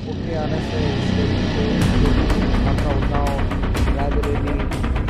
उनके आने से आपका उन्नाव, रायबरेली,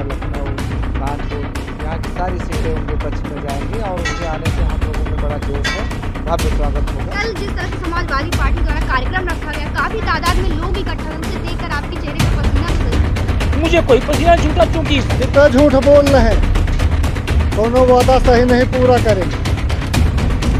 लखनऊ, कानपुर, यहाँ की सारी सीटें उनके पक्ष में जाएंगी और उनके आने से हम लोगों में बड़ा जोश है, भव्य स्वागत होगा। कल जिस तरह से समाजवादी पार्टी द्वारा कार्यक्रम रखा गया, काफी तादाद में लोग इकट्ठा हुए, उसे देखकर आपके चेहरे पर पसीना। मुझे कोई पसीना छूटा क्योंकि कितना झूठ बोल रहे हैं, दोनों वादा सही नहीं पूरा करेंगे।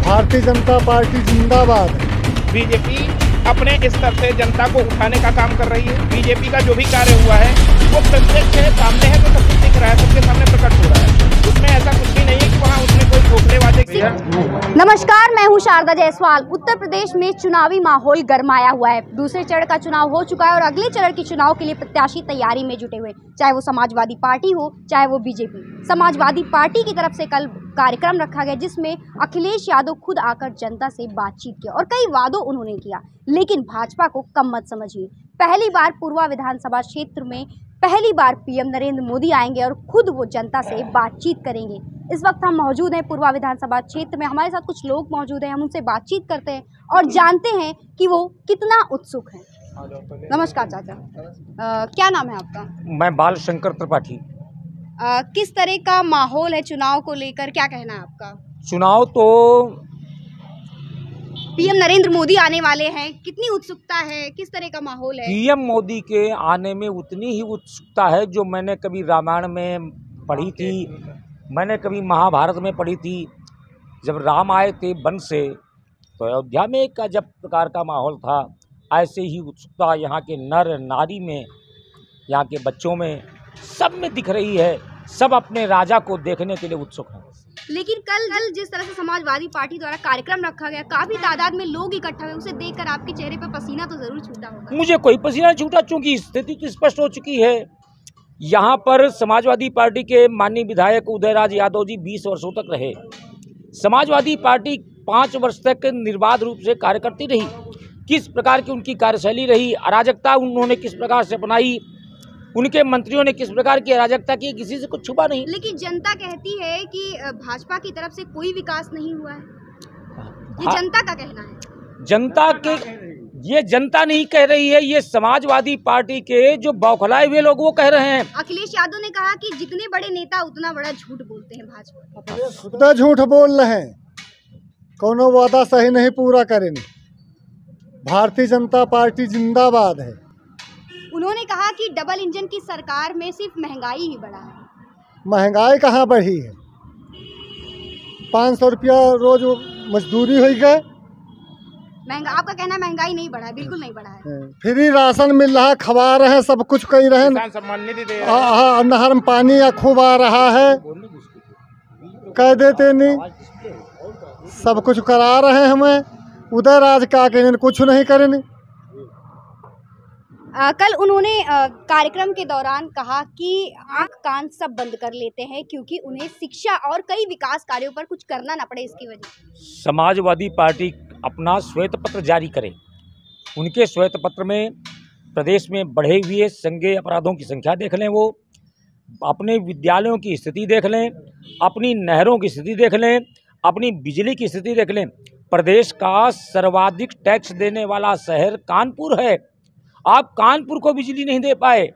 भारतीय जनता पार्टी जिंदाबाद है। बीजेपी अपने स्तर से जनता को उठाने का काम कर रही है। बीजेपी का जो भी कार्य हुआ है वो प्रत्यक्ष है, सामने है, तो सब कुछ दिख रहा है, सबके सामने प्रकट हो रहा है। उसमें ऐसा कुछ भी नहीं है कि वहाँ उसने कोई खोखले वादे किया। नमस्कार, मैं हूं शारदा जायसवाल। उत्तर प्रदेश में चुनावी माहौल गरमाया हुआ है। दूसरे चरण का चुनाव हो चुका है और अगले चरण के चुनाव के लिए प्रत्याशी तैयारी में जुटे हुए, चाहे वो समाजवादी पार्टी हो चाहे वो बीजेपी। समाजवादी पार्टी की तरफ से कल कार्यक्रम रखा गया जिसमें अखिलेश यादव खुद आकर जनता से बातचीत की और कई वादों उन्होंने किया, लेकिन भाजपा को कम मत समझिए। पहली बार पूर्वा विधानसभा क्षेत्र में पहली बार पीएम नरेंद्र मोदी आएंगे और खुद वो जनता से बातचीत करेंगे। इस वक्त हम मौजूद हैं पूर्वा विधानसभा क्षेत्र में। हमारे साथ कुछ लोग मौजूद हैं, हम उनसे बातचीत करते हैं और जानते हैं कि वो कितना उत्सुक हैं। नमस्कार चाचा, क्या नाम है आपका? मैं बाल शंकर त्रिपाठी। किस तरह का माहौल है चुनाव को लेकर, क्या कहना है आपका? चुनाव तो पीएम नरेंद्र मोदी आने वाले हैं, कितनी उत्सुकता है, किस तरह का माहौल है? पीएम मोदी के आने में उतनी ही उत्सुकता है जो मैंने कभी रामायण में पढ़ी थी, मैंने कभी महाभारत में पढ़ी थी। जब राम आए थे वन से तो अयोध्या में एक अजब प्रकार का माहौल था, ऐसे ही उत्सुकता यहाँ के नर नारी में, यहाँ के बच्चों में, सब में दिख रही है। सब अपने राजा को देखने के लिए उत्सुक हैं। लेकिन कल जिस तरह से समाजवादी पार्टी द्वारा कार्यक्रम रखा गया, काफी तादाद में लोग इकट्ठा हुए, उसे देखकर आपके चेहरे पर पसीना तो जरूर छूटा होगा। मुझे कोई पसीना छूटा क्योंकि स्थिति तो स्पष्ट हो चुकी है। यहाँ पर समाजवादी पार्टी के माननीय विधायक उदयराज यादव जी 20 वर्षों तक रहे। समाजवादी पार्टी 5 वर्ष तक निर्बाध रूप से कार्य करती रही। किस प्रकार की उनकी कार्यशैली रही, अराजकता उन्होंने किस प्रकार से अपनाई, उनके मंत्रियों ने किस प्रकार की अराजकता की, किसी से कुछ छुपा नहीं। लेकिन जनता कहती है कि भाजपा की तरफ से कोई विकास नहीं हुआ है, ये जनता का कहना है। जनता के ये जनता नहीं कह रही है, ये समाजवादी पार्टी के जो बौखलाए हुए लोग वो कह रहे हैं। अखिलेश यादव ने कहा कि जितने बड़े नेता उतना बड़ा झूठ बोलते हैं भाजपा। खुदा झूठ बोल रहे हैं, कोनो वादा सही नहीं पूरा करेंगे। भारतीय जनता पार्टी जिंदाबाद है। उन्होंने कहा कि डबल इंजन की सरकार में सिर्फ महंगाई ही बढ़ा है। महंगाई कहाँ बढ़ी है? 500 रुपया रोज मजदूरी हो गए। आपका कहना है महंगाई नहीं बढ़ा है? बिल्कुल नहीं बढ़ा है। फ्री राशन मिल रहा है, खवा रहे हैं, सब कुछ कर रहे हैं। नहर में पानी या खूब आ रहा है, कह देते नहीं, सब कुछ करा रहे हैं हमें। उधर राज का कुछ नहीं करेंगे। कल उन्होंने कार्यक्रम के दौरान कहा कि आंख कान सब बंद कर लेते हैं क्योंकि उन्हें शिक्षा और कई विकास कार्यों पर कुछ करना न पड़े इसकी वजह। समाजवादी पार्टी अपना श्वेत पत्र जारी करे। उनके श्वेत पत्र में प्रदेश में बढ़े हुए संज्ञेय अपराधों की संख्या देख लें, वो अपने विद्यालयों की स्थिति देख लें, अपनी नहरों की स्थिति देख लें, अपनी बिजली की स्थिति देख लें। प्रदेश का सर्वाधिक टैक्स देने वाला शहर कानपुर है। आप कानपुर को बिजली नहीं दे पाए,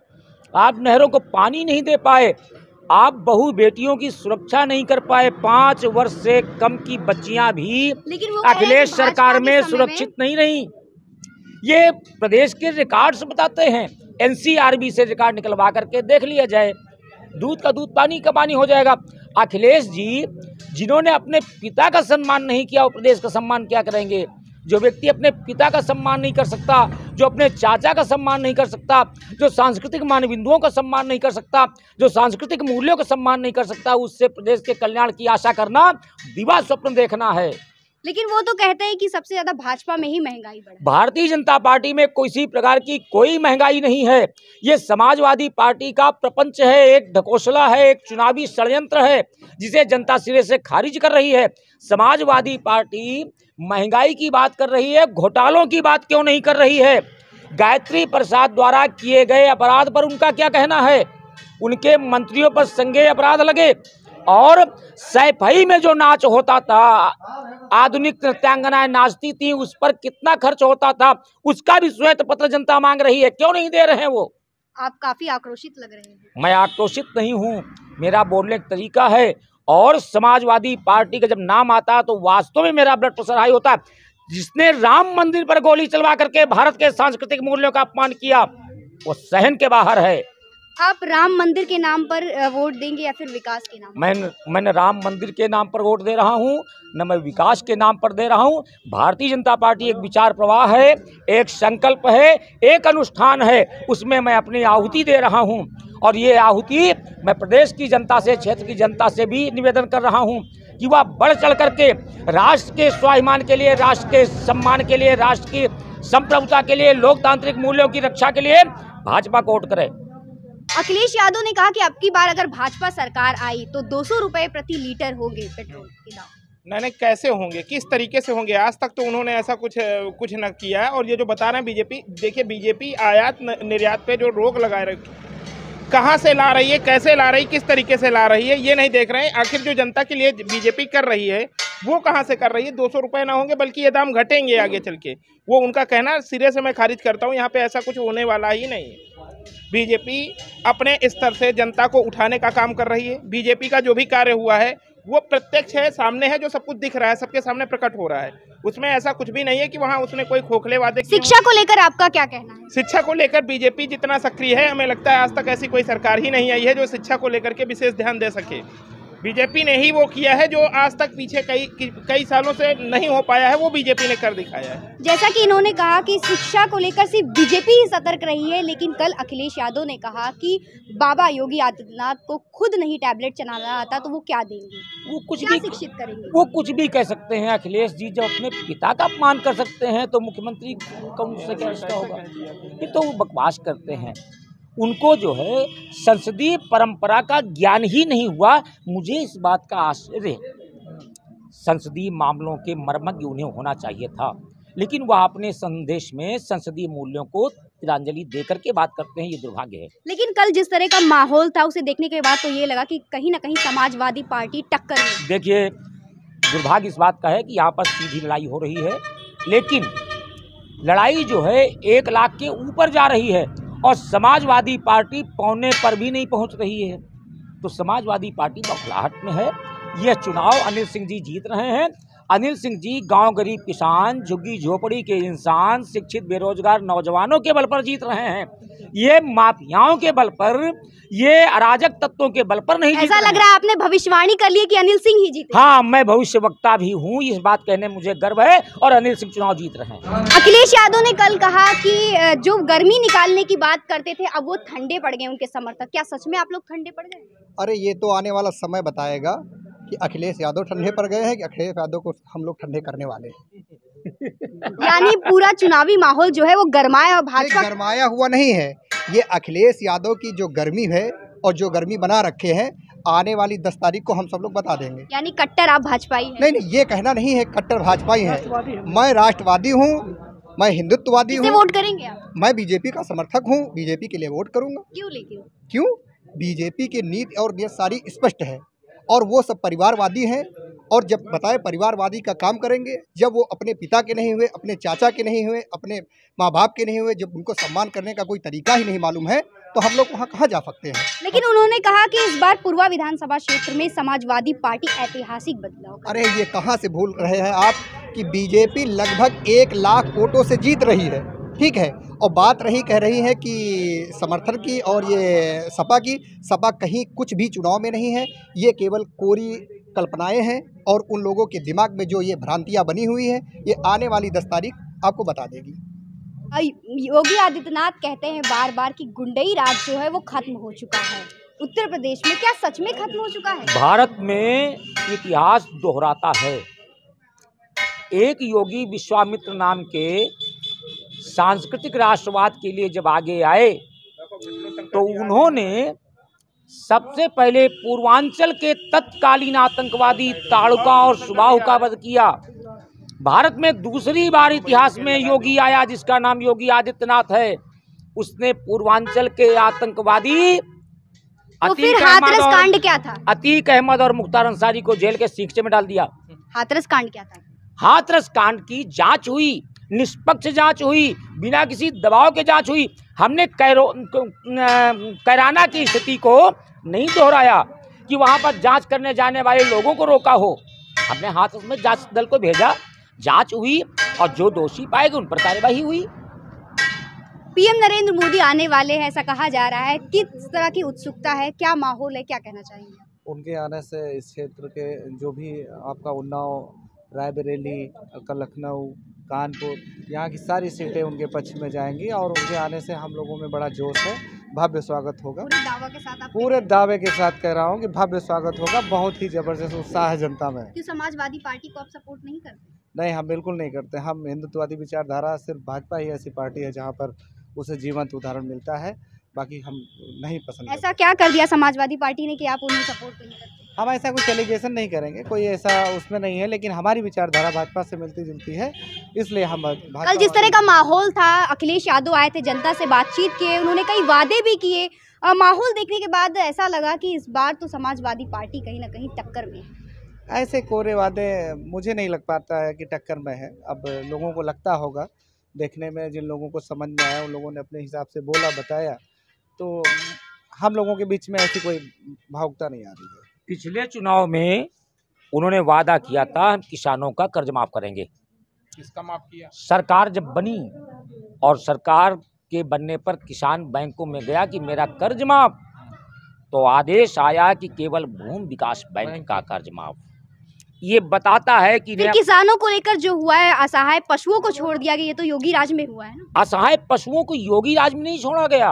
आप नहरों को पानी नहीं दे पाए, आप बहु बेटियों की सुरक्षा नहीं कर पाए। 5 वर्ष से कम की बच्चियां भी अखिलेश सरकार में सुरक्षित नहीं रही। ये प्रदेश के रिकॉर्ड्स बताते हैं। NCRB से रिकॉर्ड निकलवा करके देख लिया जाए, दूध का दूध पानी का पानी हो जाएगा। अखिलेश जी जिन्होंने अपने पिता का सम्मान नहीं किया, वो प्रदेश का सम्मान क्या करेंगे? जो व्यक्ति अपने पिता का सम्मान नहीं कर सकता, जो अपने चाचा का सम्मान नहीं कर सकता, जो सांस्कृतिक मानबिंदुओं का सम्मान नहीं कर सकता, जो सांस्कृतिक मूल्यों का सम्मान नहीं कर सकता, उससे प्रदेश के कल्याण की आशा करना दिवा स्वप्न देखना है। लेकिन वो तो कहते हैं कि सबसे ज्यादा भाजपा में ही महंगाई बढ़ी। भारतीय जनता पार्टी में किसी प्रकार की कोई महंगाई नहीं है। ये समाजवादी पार्टी का प्रपंच है, एक ढकोसला है, एक चुनावी षड्यंत्र है जिसे जनता सिरे से खारिज कर रही है। समाजवादी पार्टी महंगाई की बात कर रही है, घोटालों की बात क्यों नहीं कर रही है? गायत्री प्रसाद द्वारा किए गए अपराध पर उनका क्या कहना है? उनके मंत्रियों पर संज्ञेय अपराध लगे और सैफई में जो नाच होता था, आधुनिक नृत्यांगनाएं नाचती थी, उस पर कितना खर्च होता था, उसका भी श्वेत पत्र जनता मांग रही है। क्यों नहीं दे रहे हैं वो? आप काफी आक्रोशित लग रहे हैं। मैं आक्रोशित नहीं हूँ, मेरा बोलने का तरीका है। और समाजवादी पार्टी का जब नाम आता है तो वास्तव में मेरा ब्लड प्रेशर हाई होता है। जिसने राम मंदिर पर गोली चलवा करके भारत के सांस्कृतिक मूल्यों का अपमान किया, वो सहन के बाहर है। आप राम मंदिर के नाम पर वोट देंगे या फिर विकास के नाम पर? मैंने राम मंदिर के नाम पर वोट दे रहा हूँ, न मैं विकास के नाम पर दे रहा हूँ। भारतीय जनता पार्टी एक विचार प्रवाह है, एक संकल्प है, एक अनुष्ठान है, उसमें मैं अपनी आहुति दे रहा हूँ। और ये आहुति मैं प्रदेश की जनता से, क्षेत्र की जनता से भी निवेदन कर रहा हूँ कि वह बढ़ चढ़ करके राष्ट्र के स्वाभिमान के लिए, राष्ट्र के सम्मान के लिए, राष्ट्र की संप्रभुता के लिए, लोकतांत्रिक मूल्यों की रक्षा के लिए भाजपा को वोट करे। अखिलेश यादव ने कहा कि अब की बार अगर भाजपा सरकार आई तो 200 रुपए प्रति लीटर होंगे पेट्रोल के दाम। नहीं, कैसे होंगे, किस तरीके से होंगे? आज तक तो उन्होंने ऐसा कुछ न किया है। और ये जो बता रहे हैं बीजेपी, देखिए बीजेपी आयात निर्यात पे जो रोक लगाए रखी, कहाँ से ला रही है, कैसे ला रही, किस तरीके से ला रही है, ये नहीं देख रहे हैं। आखिर जो जनता के लिए बीजेपी कर रही है वो कहाँ से कर रही है? 200 रुपये ना होंगे बल्कि ये दाम घटेंगे आगे चल के, वो उनका कहना सिरे से मैं खारिज करता हूँ। यहाँ पे ऐसा कुछ होने वाला ही नहीं है। बीजेपी अपने स्तर से जनता को उठाने का काम कर रही है। बीजेपी का जो भी कार्य हुआ है वो प्रत्यक्ष है, सामने है, जो सब कुछ दिख रहा है, सबके सामने प्रकट हो रहा है। उसमें ऐसा कुछ भी नहीं है कि वहाँ उसने कोई खोखले वादे किए। शिक्षा को लेकर आपका क्या कहना है? शिक्षा को लेकर बीजेपी जितना सक्रिय है, हमें लगता है आज तक ऐसी कोई सरकार ही नहीं आई है जो शिक्षा को लेकर के विशेष ध्यान दे सके। बीजेपी ने ही वो किया है जो आज तक पीछे कई सालों से नहीं हो पाया है, वो बीजेपी ने कर दिखाया है। जैसा कि इन्होंने कहा कि शिक्षा को लेकर सिर्फ बीजेपी ही सतर्क रही है, लेकिन कल अखिलेश यादव ने कहा कि बाबा योगी आदित्यनाथ को खुद नहीं टैबलेट चलाना आता तो वो क्या देंगे, वो कुछ क्या भी शिक्षित करेंगे? वो कुछ भी कह सकते हैं। अखिलेश जी जब अपने पिता का अपमान कर सकते हैं तो मुख्यमंत्री का उनसे क्या रिश्ता होगा? ये तो वो बकवास करते हैं। उनको जो है संसदीय परंपरा का ज्ञान ही नहीं हुआ। मुझे इस बात का आश्चर्य है, संसदीय मामलों के मर्मज्ञ उन्हें होना चाहिए था, लेकिन वह अपने संदेश में संसदीय मूल्यों को तिलांजलि देकर के बात करते हैं। ये दुर्भाग्य है। लेकिन कल जिस तरह का माहौल था उसे देखने के बाद तो ये लगा कि कहीं ना कहीं समाजवादी पार्टी टक्कर में। देखिए, दुर्भाग्य इस बात का है कि यहाँ पर सीधी लड़ाई हो रही है, लेकिन लड़ाई जो है 1 लाख के ऊपर जा रही है और समाजवादी पार्टी पौने पर भी नहीं पहुंच रही है। तो समाजवादी पार्टी बौखलाहट में है। यह चुनाव अनिल सिंह जी जीत रहे हैं। अनिल सिंह जी गांव गरीब किसान, झुग्गी झोपड़ी के इंसान, शिक्षित बेरोजगार नौजवानों के बल पर जीत रहे हैं। ये माफियाओं के बल पर, ये अराजक तत्वों के बल पर नहीं जीत ऐसा लग रहा है आपने भविष्यवाणी कर ली कि अनिल सिंह ही जीते। हाँ, मैं भविष्यवक्ता भी हूँ, इस बात कहने में मुझे गर्व है। और अनिल सिंह चुनाव जीत रहे हैं। अखिलेश यादव ने कल कहा कि जो गर्मी निकालने की बात करते थे अब वो ठंडे पड़ गए उनके समर्थक। क्या सच में आप लोग ठंडे पड़ गए? अरे ये तो आने वाला समय बताएगा कि अखिलेश यादव ठंडे पड़ गए हैं कि अखिलेश यादव को हम लोग ठंडे करने वाले हैं। यानी पूरा चुनावी माहौल जो है वो गरमाया और भाजपा गरमाया हुआ नहीं है। ये अखिलेश यादव की जो गर्मी है और जो गर्मी बना रखे हैं, आने वाली 10 तारीख को हम सब लोग बता देंगे। यानी कट्टर आप भाजपाई हैं? नहीं, ये कहना नहीं है कट्टर भाजपाई है। मैं राष्ट्रवादी हूँ, मैं हिंदुत्ववादी हूँ। वोट करेंगे आप? मैं बीजेपी का समर्थक हूँ, बीजेपी के लिए वोट करूँगा। क्यों? लेकिन क्यों? बीजेपी की नीति और नीयत सारी स्पष्ट है और वो सब परिवारवादी हैं। और जब बताए परिवारवादी का काम करेंगे, जब वो अपने पिता के नहीं हुए, अपने चाचा के नहीं हुए, अपने माँ बाप के नहीं हुए, जब उनको सम्मान करने का कोई तरीका ही नहीं मालूम है, तो हम लोग वहाँ कहाँ जा सकते हैं? लेकिन उन्होंने कहा कि इस बार पूर्वा विधानसभा क्षेत्र में समाजवादी पार्टी ऐतिहासिक बदलाव। अरे ये कहाँ से भूल रहे हैं आप कि बीजेपी लगभग 1 लाख वोटों से जीत रही है, ठीक है। और बात रही कह रही है कि समर्थन की और ये सपा की, सपा कहीं कुछ भी चुनाव में नहीं है। ये केवल कोरी कल्पनाएं हैं और उन लोगों के दिमाग में जो ये भ्रांतियां बनी हुई हैं, ये आने वाली 10 तारीख आपको बता देगी। योगी आदित्यनाथ कहते हैं बार बार कि गुंडई राज जो है वो खत्म हो चुका है उत्तर प्रदेश में। क्या सच में खत्म हो चुका है? भारत में इतिहास दोहराता है। एक योगी विश्वामित्र नाम के सांस्कृतिक राष्ट्रवाद के लिए जब आगे आए तो उन्होंने सबसे पहले पूर्वांचल के तत्कालीन आतंकवादी ताड़ुका और सुबाहु का वध किया। भारत में दूसरी बार इतिहास में योगी आया जिसका नाम योगी आदित्यनाथ है। उसने पूर्वांचल के आतंकवादी तो फिर हाथरस कांड क्या था? अतीक अहमद और मुख्तार अंसारी को जेल के सींगचे में डाल दिया। हाथरस कांड क्या था? हाथरस कांड की जांच हुई, निष्पक्ष जांच हुई, बिना किसी दबाव के जांच हुई। हमने कैराना की स्थिति को नहीं दोहराया कि वहां पर जांच करने जाने वाले लोगों को रोका हो। हमने हाथरस में जांच दल को भेजा, जांच हुई और जो दोषी पाए गए उन पर कार्यवाही हुई। पीएम नरेंद्र मोदी आने वाले हैं ऐसा कहा जा रहा है, किस तरह की उत्सुकता है, क्या माहौल है, क्या कहना चाहेंगे? उनके आने से इस क्षेत्र के जो भी आपका उन्नाव, रायबरेली, लखनऊ, कानपुर, यहाँ की सारी सीटें उनके पक्ष में जाएंगी और उनके आने से हम लोगों में बड़ा जोश है, भव्य स्वागत होगा। पूरे दावा के साथ? पूरे दावे के साथ कह रहा हूँ कि भव्य स्वागत होगा। बहुत ही जबरदस्त उत्साह है जनता में। क्यों समाजवादी पार्टी को आप सपोर्ट नहीं करते? नहीं, हम बिल्कुल नहीं करते। हम हिंदुत्ववादी विचारधारा, सिर्फ भाजपा ही ऐसी पार्टी है जहाँ पर उसे जीवंत उदाहरण मिलता है, बाकी हम नहीं पसंद। ऐसा क्या कर दिया समाजवादी पार्टी ने कि आप उन्हें सपोर्ट नहीं करते? हम ऐसा कुछ एलिगेशन नहीं करेंगे, कोई ऐसा उसमें नहीं है, लेकिन हमारी विचारधारा भाजपा से मिलती जुलती है, इसलिए हम कल जिस तरह का माहौल था, अखिलेश यादव आए थे, जनता से बातचीत किए, उन्होंने कई वादे भी किए। माहौल देखने के बाद ऐसा लगा कि इस बार तो समाजवादी पार्टी कहीं ना कहीं टक्कर में है। ऐसे कोरे वादे मुझे नहीं लग पाता है कि टक्कर में है। अब लोगों को लगता होगा, देखने में जिन लोगों को समझ में आया उन लोगों ने अपने हिसाब से बोला, बताया, तो हम लोगों के बीच में ऐसी कोई भावुकता नहीं आ रही है। पिछले चुनाव में उन्होंने वादा किया था हम किसानों का कर्ज माफ करेंगे। किसका माफ किया? सरकार जब बनी और सरकार के बनने पर किसान बैंकों में गया कि मेरा कर्ज माफ, तो आदेश आया कि केवल भूमि विकास बैंक का कर्ज माफ। ये बताता है कि फिर किसानों को लेकर जो हुआ है, असहाय पशुओं को छोड़ दिया गया, ये तो योगी राज में हुआ है ना? असहाय पशुओं को योगी राज में नहीं छोड़ा गया,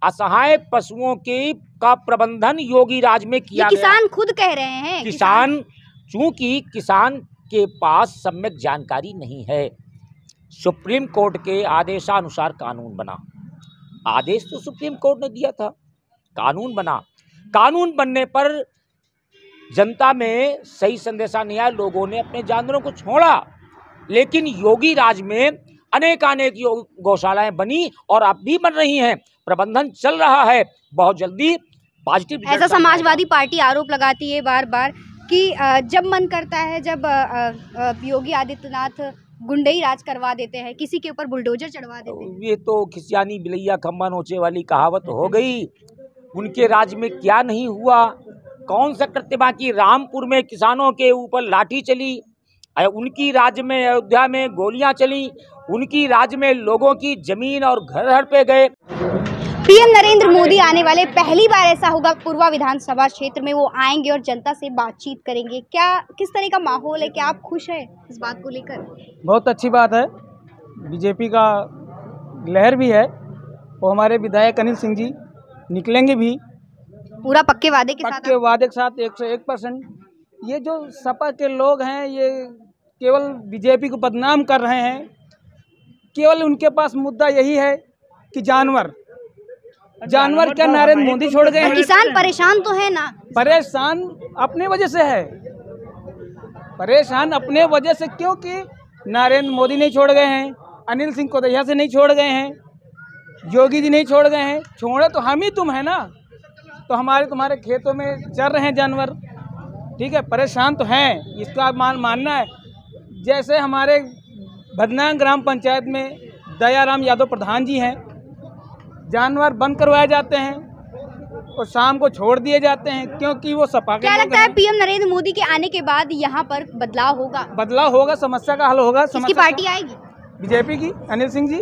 असहाय पशुओं के का प्रबंधन योगी राज में किया गया। किसान खुद कह रहे हैं। किसान, चूंकि किसान के पास सम्यक जानकारी नहीं है, सुप्रीम कोर्ट के आदेशानुसार कानून बना। आदेश तो सुप्रीम कोर्ट ने दिया था, कानून बना। कानून बनने पर जनता में सही संदेशा नहीं आया, लोगों ने अपने जानवरों को छोड़ा। लेकिन योगी राज में अनेकानेक गौशालाएं बनी और अब भी बन रही हैं, प्रबंधन चल रहा है, बहुत जल्दी पॉजिटिव। ऐसा समाजवादी पार्टी आरोप लगाती है बार बार कि जब मन करता है, जब योगी आदित्यनाथ गुंडई राज करवा देते हैं, किसी के ऊपर बुलडोजर चढ़वा देते हैं। ये तो खिसियानी बिलैया खम्बा नोचे वाली कहावत हो गई। उनके राज में क्या नहीं हुआ, कौन सा कृत्य? बाकी रामपुर में किसानों के ऊपर लाठी चली, उनकी राज्य में अयोध्या में गोलियां चली, उनकी राज्य में लोगों की जमीन और घर हड़पे गए। पीएम नरेंद्र मोदी आने वाले, पहली बार ऐसा होगा पूर्वा विधानसभा क्षेत्र में वो आएंगे और जनता से बातचीत करेंगे। क्या किस तरह का माहौल है, क्या आप खुश हैं इस बात को लेकर? बहुत अच्छी बात है, बीजेपी का लहर भी है और हमारे विधायक अनिल सिंह जी निकलेंगे भी पूरा पक्के वादे के साथ। पक्के वादे के साथ 101%। ये जो सपा के लोग हैं ये केवल बीजेपी को बदनाम कर रहे हैं। केवल उनके पास मुद्दा यही है कि जानवर क्या नरेंद्र मोदी छोड़ गए हैं? किसान परेशान तो है ना? परेशान अपने वजह से है, परेशान अपने वजह से, क्योंकि नरेंद्र मोदी नहीं छोड़ गए हैं, अनिल सिंह कोदैया से नहीं छोड़ गए हैं, योगी जी नहीं छोड़ गए हैं। छोड़े तो हम ही तुम है ना, तो हमारे तुम्हारे खेतों में चर रहे हैं जानवर, ठीक है, परेशान तो हैं, इसका मानना है। जैसे हमारे भदनांग ग्राम पंचायत में दयाराम यादव प्रधान जी हैं, जानवर बंद करवाए जाते हैं और शाम को छोड़ दिए जाते हैं, क्योंकि वो सपा के। क्या लगता है पीएम नरेंद्र मोदी के आने के बाद यहाँ पर बदलाव होगा? बदलाव होगा, समस्या का हल होगा। किसकी पार्टी आएगी? बीजेपी की, अनिल सिंह जी।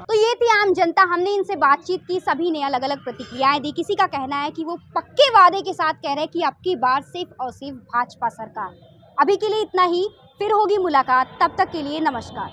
तो ये थी आम जनता, हमने इनसे बातचीत की, सभी ने अलग अलग प्रतिक्रियाएं दी। किसी का कहना है कि वो पक्के वादे के साथ कह रहे हैं कि अब की बार सिर्फ और सिर्फ भाजपा सरकार। अभी के लिए इतना ही, फिर होगी मुलाकात, तब तक के लिए नमस्कार।